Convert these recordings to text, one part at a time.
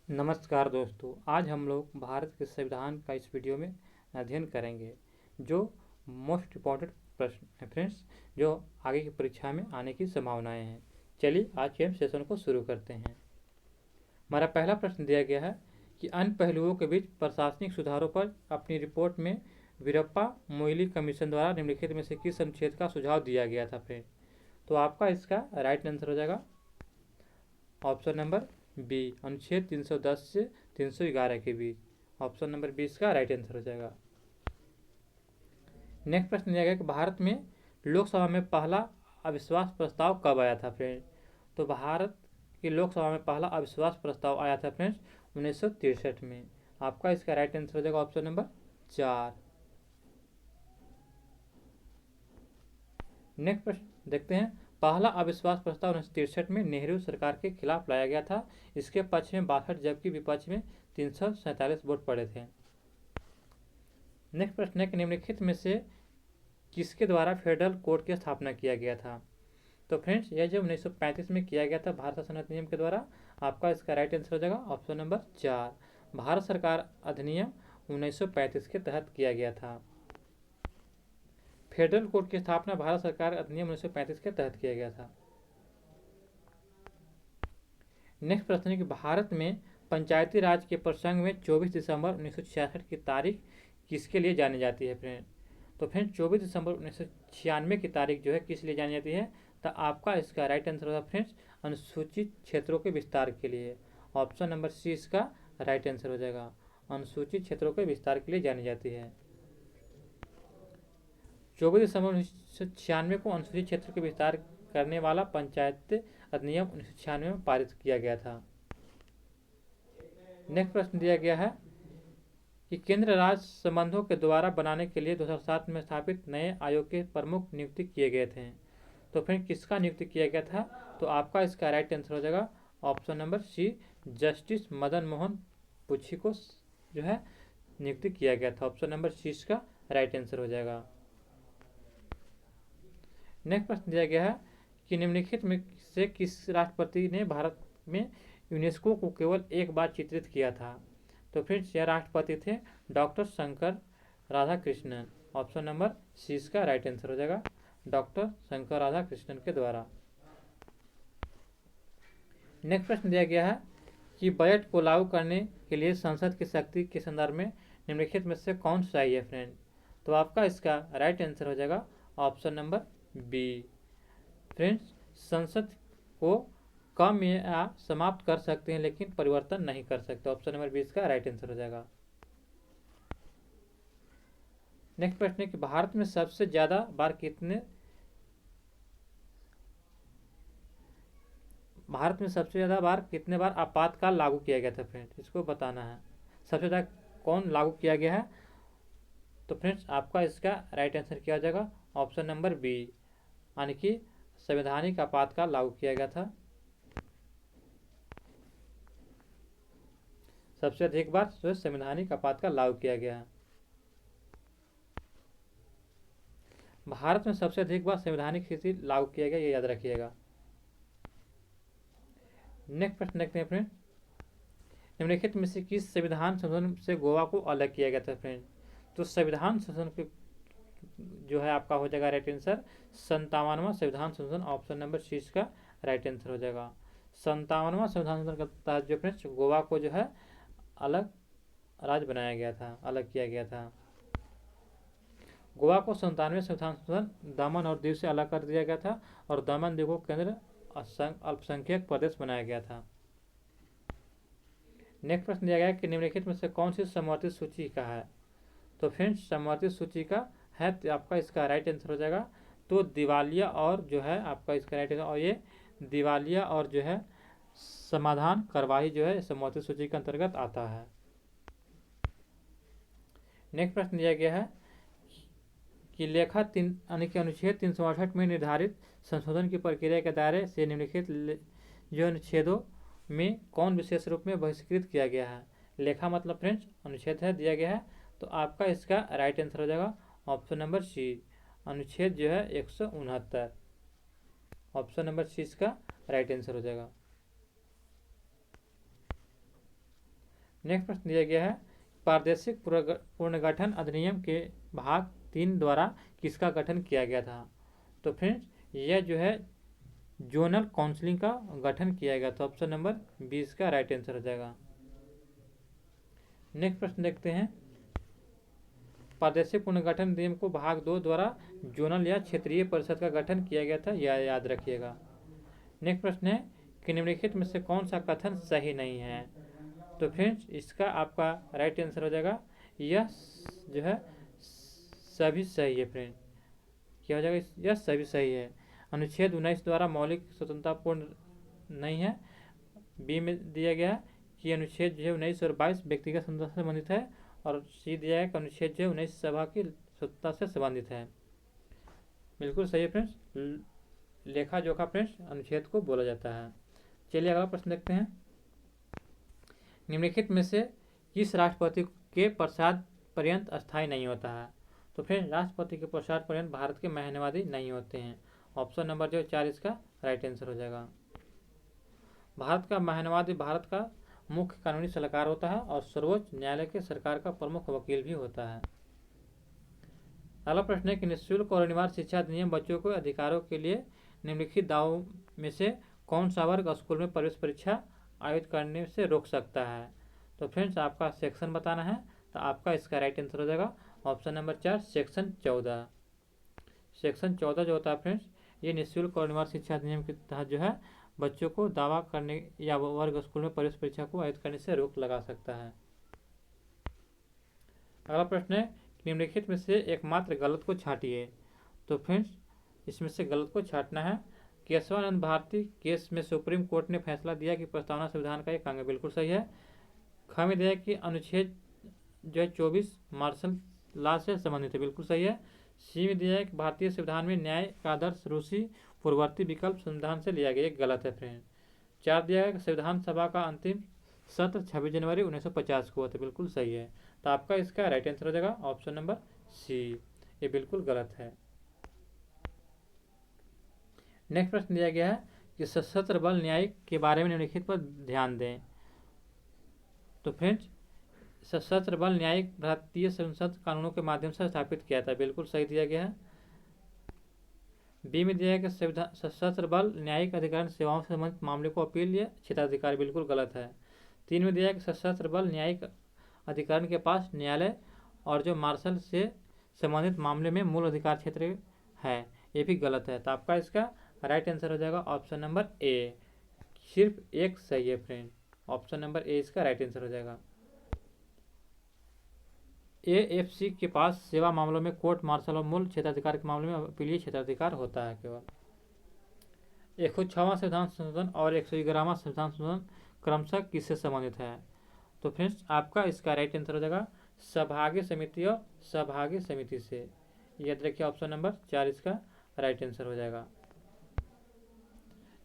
नमस्कार दोस्तों, आज हम लोग भारत के संविधान का इस वीडियो में अध्ययन करेंगे जो मोस्ट इम्पॉर्टेंट प्रश्न है फ्रेंड्स, जो आगे की परीक्षा में आने की संभावनाएं हैं। चलिए आज के हम सेशन को शुरू करते हैं। हमारा पहला प्रश्न दिया गया है कि अन्य पहलुओं के बीच प्रशासनिक सुधारों पर अपनी रिपोर्ट में वीरप्पा मोइली कमीशन द्वारा निम्नलिखित में से किस अनुच्छेद का सुझाव दिया गया था फ्रेंड। तो आपका इसका राइट आंसर हो जाएगा ऑप्शन नंबर बी, अनुच्छेद 310 से 311 के बीच। ऑप्शन नंबर 20 का राइट आंसर हो जाएगा। नेक्स्ट प्रश्न दिया गया कि भारत में लोकसभा में पहला अविश्वास प्रस्ताव कब आया था फ्रेंड। तो भारत की लोकसभा में पहला अविश्वास प्रस्ताव आया था फ्रेंड्स 1963 में। आपका इसका राइट आंसर हो जाएगा ऑप्शन नंबर 4। नेक्स्ट प्रश्न देखते हैं। पहला अविश्वास प्रस्ताव 1963 में नेहरू सरकार के खिलाफ लाया गया था। इसके पक्ष में 62 जबकि विपक्ष में 347 वोट पड़े थे। नेक्स्ट प्रश्न है कि निम्नलिखित में से किसके द्वारा फेडरल कोर्ट की स्थापना किया गया था। तो फ्रेंड्स यह जो 1935 में किया गया था भारत शासन अधिनियम के द्वारा। आपका इसका राइट आंसर हो जाएगा ऑप्शन नंबर 4। भारत सरकार अधिनियम 1935 के तहत किया गया था। फेडरल कोर्ट की स्थापना भारत सरकार अधिनियम 1935 के तहत किया गया था। नेक्स्ट प्रश्न है कि भारत में पंचायती राज के प्रसंग में 24 दिसंबर 1966 की तारीख किसके लिए जानी जाती है फ्रेंड। तो फ्रेंड 24 दिसंबर 1996 की तारीख जो है किस लिए जानी जाती है। तो आपका इसका राइट आंसर होगा फ्रेंड्स अनुसूचित क्षेत्रों के विस्तार के लिए। ऑप्शन नंबर सी इसका राइट आंसर हो जाएगा। अनुसूचित क्षेत्रों के विस्तार के लिए जानी जाती है। 24 दिसंबर 1996 को अनुसूचित क्षेत्र के विस्तार करने वाला पंचायत अधिनियम 1996 में पारित किया गया था। नेक्स्ट प्रश्न दिया गया है कि केंद्र राज्य संबंधों के द्वारा बनाने के लिए 2007 में स्थापित नए आयोग के प्रमुख नियुक्ति किए गए थे। तो फिर किसका नियुक्ति किया गया था। तो आपका इसका राइट आंसर हो जाएगा option number C, justice Madan Mohan Punchhi को जो है नियुक्ति किया गया था। ऑप्शन नंबर सी इसका राइट आंसर हो जाएगा। नेक्स्ट प्रश्न दिया गया है कि निम्नलिखित में से किस राष्ट्रपति ने भारत में यूनेस्को को केवल एक बार चित्रित किया था। तो फ्रेंड्स यह राष्ट्रपति थे doctor Shankar Radhakrishnan. Option number C इसका राइट आंसर हो जाएगा डॉक्टर शंकर राधाकृष्णन के द्वारा। नेक्स्ट प्रश्न दिया गया है कि बजट को लागू करने के लिए संसद की शक्ति के संदर्भ में निम्नलिखित में से कौन सा है फ्रेंड। तो आपका इसका राइट आंसर हो जाएगा ऑप्शन नंबर बी। फ्रेंड्स संसद को कम या समाप्त कर सकते हैं लेकिन परिवर्तन नहीं कर सकते। ऑप्शन नंबर 20 का राइट आंसर हो जाएगा। नेक्स्ट प्रश्न है कि भारत में सबसे ज्यादा बार कितने बार आपातकाल लागू किया गया था फ्रेंड्स, इसको बताना है। सबसे ज्यादा कौन लागू किया गया है। तो फ्रेंड्स आपका इसका राइट आंसर क्या हो जाएगा ऑप्शन नंबर बी, यानी कि संवैधानिक आपातकाल लागू किया गया था। सबसे अधिक बार जो संवैधानिक आपातकाल लागू किया गया है। भारत में सबसे अधिक बार संवैधानिक स्थिति लागू किया गया, ये याद रखिएगा। नेक्स्ट प्रश्न देखते हैं फ्रेंड। निम्नलिखित में से किस संविधान संशोधन से गोवा को अलग किया गया था फ्रेंड। तो संविधान संशोधन के जो है आपका हो जाएगा राइट आंसर 57वां संविधान संशोधन। ऑप्शन नंबर सी का राइट आंसर हो जाएगा। 57वां संविधान संशोधन के तहत जो फ्रेंड्स गोवा को जो है अलग राज्य बनाया गया था, अलग किया गया था। गोवा को 97वें संविधान संशोधन दमन और दीव से अलग कर दिया गया था और दमन दीव को केंद्र अल्पसंख्यक प्रदेश बनाया गया था। नेक्स्ट प्रश्न दिया गया कि निम्नलिखित में से कौन सी समवर्ती सूची का है। तो फ्रेंड्स समवर्ती सूची का है तो आपका इसका राइट आंसर हो जाएगा तो दिवालिया और जो है आपका इसका राइट आंसर, और ये दिवालिया और जो है समाधान कार्रवाई जो है समवर्ती सूची के अंतर्गत आता है। नेक्स्ट प्रश्न दिया गया है कि लेखा यानी कि अनुच्छेद 368 में निर्धारित संशोधन की प्रक्रिया के दायरे से निम्नलिखित जो अनुच्छेदों में कौन विशेष रूप में बहिष्कृत किया गया है। लेखा मतलब फ्रेंड्स अनुच्छेद है दिया गया है तो आपका इसका राइट आंसर हो जाएगा ऑप्शन नंबर सी, अनुच्छेद जो है 169। ऑप्शन नंबर सी इसका राइट आंसर हो जाएगा। नेक्स्ट प्रश्न दिया गया है, प्रादेशिक पुनर्गठन अधिनियम के भाग 3 द्वारा किसका गठन किया गया था? तो फ्रेंड्स यह जो है जोनल काउंसिलिंग का गठन किया गया था। ऑप्शन नंबर 20 का राइट आंसर हो जाएगा। नेक्स्ट प्रश्न देखते हैं, प्रादेशिक पुनर्गठन अधिनियम को भाग 2 द्वारा जोनल या क्षेत्रीय परिषद का गठन किया गया था, यह याद रखिएगा। नेक्स्ट प्रश्न है कि निम्नलिखित में से कौन सा कथन सही नहीं है? तो फ्रेंड्स इसका आपका राइट आंसर हो जाएगा, यह जो है सभी सही है। फ्रेंड क्या हो जाएगा? यह सभी सही है। अनुच्छेद 19 द्वारा मौलिक स्वतंत्रता पूर्ण नहीं है। बी में दिया गया है कि अनुच्छेद जो है 19 और 22 व्यक्तिगत स्वतंत्रता से संबंधित है, और सी दिया है कि अनुच्छेद जो है 19 सभा की स्वतंत्रता से संबंधित है। बिल्कुल सही है फ्रेंड्स, लेखा जोखा फ्रेंड्स अनुच्छेद को बोला जाता है। चलिए अगला प्रश्न देखते हैं, निम्नलिखित में से किस राष्ट्रपति के प्रसाद पर्यंत अस्थायी नहीं होता है? तो फ्रेंड्स राष्ट्रपति के प्रसाद पर्यंत भारत के महनवादी नहीं होते हैं। ऑप्शन नंबर जो 4 इसका राइट आंसर हो जाएगा। भारत का महनवादी भारत का मुख्य कानूनी सलाहकार होता है और सर्वोच्च न्यायालय के सरकार का प्रमुख वकील भी होता है। अगला प्रश्न है कि निःशुल्क और अनिवार्य शिक्षा अधिनियम बच्चों के अधिकारों के लिए निम्नलिखित दावों में से कौन सा वर्ग स्कूल में प्रवेश परीक्षा आयोजित करने से रोक सकता है? तो फ्रेंड्स आपका सेक्शन बताना है, तो आपका इसका राइट आंसर हो जाएगा ऑप्शन नंबर 4 सेक्शन 14। सेक्शन 14 जो होता है फ्रेंड्स, ये निःशुल्क और अनिवार्य शिक्षा अधिनियम के तहत जो है बच्चों को दावा करने या वर्ग स्कूल में प्रवेश परीक्षा को आयोजित करने से रोक लगा सकता है। अगला प्रश्न है, निम्नलिखित में से एकमात्र गलत को छांटिए। तो फ्रेंड्स इसमें से गलत को छांटना है। केशवानंद भारती केस में सुप्रीम कोर्ट ने फैसला दिया कि प्रस्तावना संविधान का एक अंग, बिल्कुल सही है। ख में दिया कि अनुच्छेद जो है 24 मार्शल लॉ से संबंधित है, बिल्कुल सही है। सी में दिया है कि भारतीय संविधान में न्याय का आदर्श रूसी पूर्ववर्ती विकल्प संविधान से लिया गया, एक गलत है फ्रेंड। 4 दिया है कि संविधान सभा का अंतिम सत्र 26 जनवरी 1950 को हुआ था, बिल्कुल सही है। तो आपका इसका राइट आंसर हो जाएगा ऑप्शन नंबर सी, ये बिल्कुल गलत है। नेक्स्ट प्रश्न दिया गया है कि सशस्त्र बल न्यायिक के बारे में निम्नलिखित पर ध्यान दें। तो फ्रेंड्स सशस्त्र बल न्यायिक भारतीय संसद कानूनों के माध्यम से स्थापित किया था, बिल्कुल सही दिया गया है। बी में दिया है कि सशस्त्र बल न्यायिक अधिकरण सेवाओं से संबंधित मामले को अपील या क्षेत्राधिकार, बिल्कुल गलत है। 3 में दिया है कि सशस्त्र बल न्यायिक अधिकरण के पास न्यायालय और जो मार्शल से संबंधित मामले में मूल अधिकार क्षेत्र है, ये भी गलत है। तो आपका इसका राइट आंसर हो जाएगा ऑप्शन नंबर ए, सिर्फ एक सही है फ्रेंड। ऑप्शन नंबर ए इसका राइट आंसर हो जाएगा। एएफसी के पास सेवा मामलों में कोर्ट मार्शल और मूल क्षेत्राधिकार के मामले में अपीलीय क्षेत्राधिकार होता है केवल। 106वां संविधान संशोधन और 111वां संविधान संशोधन क्रमशः किससे संबंधित है? तो फ्रेंड्स आपका इसका राइट आंसर हो जाएगा सहभागी समिति और सहभागी समिति से। याद रखिए ऑप्शन नंबर 4 इसका राइट आंसर हो जाएगा।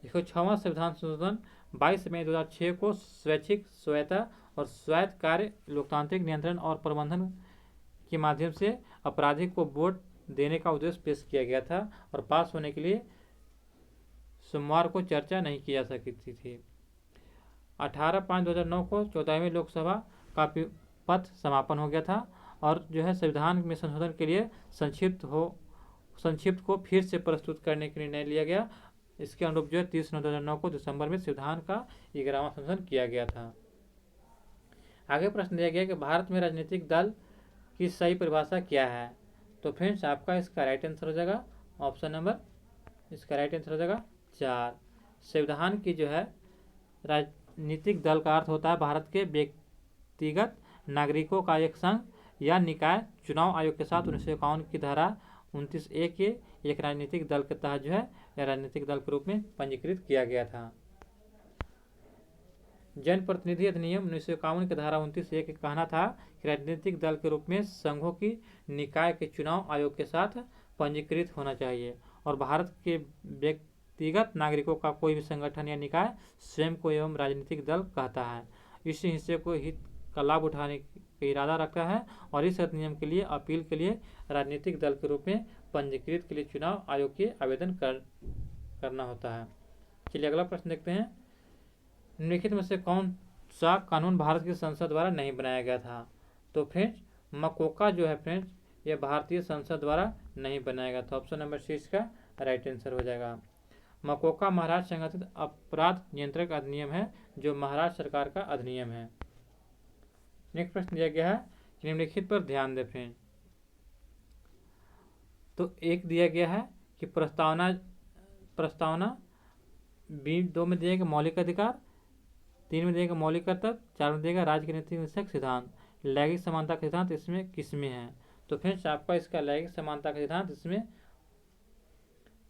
106वां संविधान संशोधन 22 मई 2006 को स्वैच्छिक स्वायत्ता और स्वायत्त कार्य लोकतांत्रिक नियंत्रण और प्रबंधन के माध्यम से आपराधिक को वोट देने का उद्देश्य पेश किया गया था, और पास होने के लिए सोमवार को चर्चा नहीं की जा सकती थी। 18/5/2009 को 14वीं लोकसभा का पद समापन हो गया था, और जो है संविधान में संशोधन के लिए संक्षिप्त को फिर से प्रस्तुत करने का निर्णय लिया गया। इसके अनुरूप जो है 30/9/2009 को दिसंबर में संविधान का 11वां संशोधन किया गया था। आगे प्रश्न दिया गया कि भारत में राजनीतिक दल की सही परिभाषा क्या है? तो फ्रेंड्स आपका इसका राइट आंसर हो जाएगा ऑप्शन नंबर, इसका राइट आंसर हो जाएगा 4। संविधान की जो है राजनीतिक दल का अर्थ होता है भारत के व्यक्तिगत नागरिकों का एक संघ या निकाय चुनाव आयोग के साथ 1951 की धारा 29A के एक राजनीतिक दल के तहत जो है यह राजनीतिक दल के रूप में पंजीकृत किया गया था। जनप्रतिनिधि अधिनियम 1951 की धारा 29A के कहना था कि राजनीतिक दल के रूप में संघों की निकाय के चुनाव आयोग के साथ पंजीकृत होना चाहिए, और भारत के व्यक्तिगत नागरिकों का कोई भी संगठन या निकाय स्वयं को एवं राजनीतिक दल कहता है। इस हिस्से को हित का लाभ उठाने का इरादा रखता है, और इस अधिनियम के लिए अपील के लिए राजनीतिक दल के रूप में पंजीकृत के लिए चुनाव आयोग के आवेदन करना होता है। चलिए अगला प्रश्न देखते हैं, निम्नलिखित में से कौन सा कानून भारत की संसद द्वारा नहीं बनाया गया था। तो फ्रेंड्स मकोका जो है फ्रेंड्स ये भारतीय संसद द्वारा नहीं बनाया गया था। ऑप्शन नंबर सी इसका राइट आंसर हो जाएगा। मकोका महाराष्ट्र संगठित अपराध नियंत्रक अधिनियम है जो महाराष्ट्र सरकार का अधिनियम है। नेक्स्ट प्रश्न दिया गया है कि निम्नलिखित पर ध्यान दें फ्रेंड। तो एक दिया गया है कि प्रस्तावना 2 में दिया गया मौलिक अधिकार, 3 में दिएगा मौलिक कर्तव्य, 4 में दिएगा राज्य के नीति निषेधक सिद्धांत। लैंगिक समानता का सिद्धांत इसमें किसमें है? तो फ्रेंड्स आपका इसका लैंगिक समानता का सिद्धांत इसमें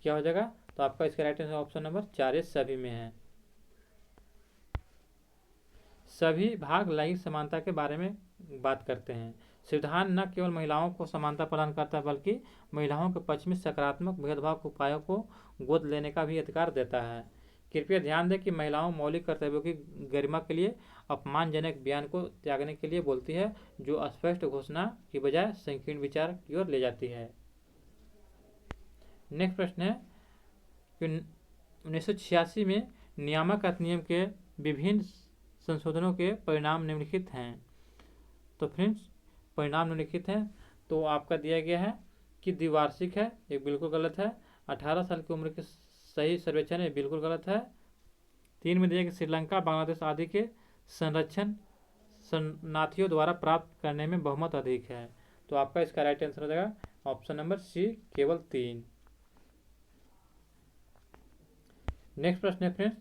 क्या हो जाएगा? तो आपका इसका राइट आंसर ऑप्शन नंबर 4 सभी में है। सभी भाग लैंगिक समानता के बारे में बात करते हैं। संविधान न केवल महिलाओं को समानता प्रदान करता है बल्कि महिलाओं के पक्ष में सकारात्मक भेदभाव के उपायों को गोद लेने का भी अधिकार देता है। कृपया ध्यान दें कि महिलाओं मौलिक कर्तव्यों की गरिमा के लिए अपमानजनक बयान को त्यागने के लिए बोलती है, जो स्पष्ट घोषणा की बजाय संकीर्ण विचार की ओर ले जाती है। नेक्स्ट प्रश्न है कि 1986 में नियामक अधिनियम के विभिन्न संशोधनों के परिणाम निम्नलिखित हैं। तो फ्रेंड्स परिणाम निम्नलिखित हैं। तो आपका दिया गया है कि द्विवार्षिक है, ये बिल्कुल गलत है। 18 साल की उम्र के सही सर्वेक्षण है, बिल्कुल गलत है। 3 में दिया कि श्रीलंका बांग्लादेश आदि के संरक्षण शरणार्थियों द्वारा प्राप्त करने में बहुमत अधिक है। तो आपका इसका राइट आंसर हो जाएगा ऑप्शन नंबर सी केवल 3। नेक्स्ट प्रश्न है फ्रेंड्स,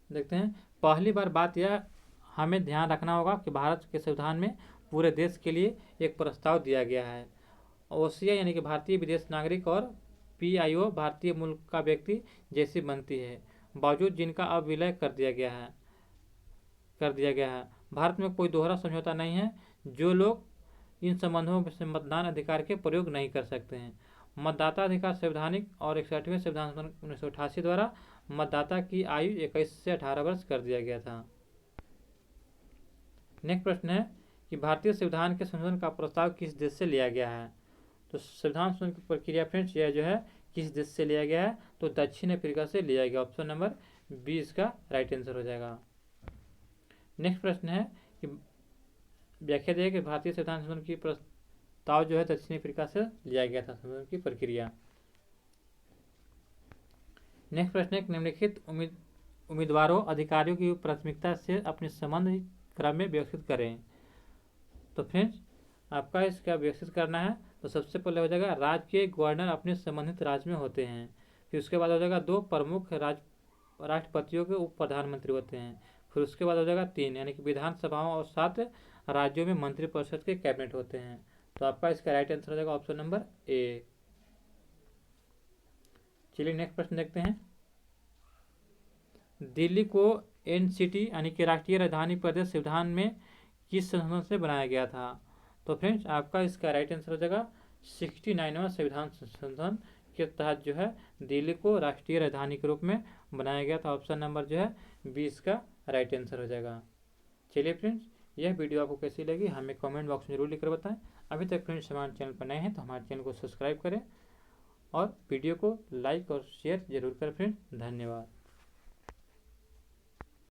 देखते हैं। पहली बार बात यह हमें ध्यान रखना होगा कि भारत के संविधान में पूरे देश के लिए एक प्रस्ताव दिया गया है। ओसीआई यानी कि भारतीय विदेश नागरिक और पीआईओ भारतीय मूल का व्यक्ति जैसी बनती है, बावजूद जिनका अब विलय कर दिया गया है। भारत में कोई दोहरा समझौता नहीं है। जो लोग इन संबंधों से मतदान अधिकार के प्रयोग नहीं कर सकते हैं। मतदाता अधिकार संवैधानिक और 61वें संविधान 1988 द्वारा मतदाता की आयु 21 से 18 वर्ष कर दिया गया था। नेक्स्ट प्रश्न है कि भारतीय संविधान के संशोधन का प्रस्ताव किस देश से लिया गया है? तो संविधान संशोधन की प्रक्रिया फ्रेंड्स यह जो है किस देश से लिया गया है? तो दक्षिण अफ्रीका से लिया गया। ऑप्शन नंबर बी इसका राइट आंसर हो जाएगा। नेक्स्ट प्रश्न है कि व्याख्या दिया कि भारतीय संविधान संशोधन की प्रस्ताव जो है दक्षिण अफ्रीका से लिया गया था, संशोधन की प्रक्रिया। नेक्स्ट प्रश्न है निम्नलिखित उम्मीदवारों अधिकारियों की प्राथमिकता से अपने संबंध क्रम में व्यवस्थित करें। तो फ्रेंड्स आपका इसका व्यवस्थित करना है। तो सबसे पहले हो जाएगा राज्य के गवर्नर अपने संबंधित राज्य में होते हैं। फिर उसके बाद हो जाएगा 2 प्रमुख राष्ट्रपतियों के उप प्रधानमंत्री होते हैं। फिर उसके बाद हो जाएगा 3 यानी कि विधानसभाओं और 7 राज्यों में मंत्रिपरिषद के कैबिनेट होते हैं। तो आपका इसका राइट आंसर हो जाएगा ऑप्शन नंबर ए। चलिए नेक्स्ट प्रश्न देखते हैं। दिल्ली को एनसीटी यानी कि राष्ट्रीय राजधानी प्रदेश संविधान में किस संशोधन से बनाया गया था? तो फ्रेंड्स आपका इसका राइट आंसर हो जाएगा 69वां संविधान संशोधन के तहत जो है दिल्ली को राष्ट्रीय राजधानी के रूप में बनाया गया था। ऑप्शन नंबर जो है 20 का राइट आंसर हो जाएगा। चलिए फ्रेंड्स यह वीडियो आपको कैसी लगी हमें कमेंट बॉक्स में जरूर लिखकर बताएं। अभी तक फ्रेंड्स हमारे चैनल पर नए हैं तो हमारे चैनल को सब्सक्राइब करें और वीडियो को लाइक और शेयर जरूर करें फ्रेंड्स। धन्यवाद।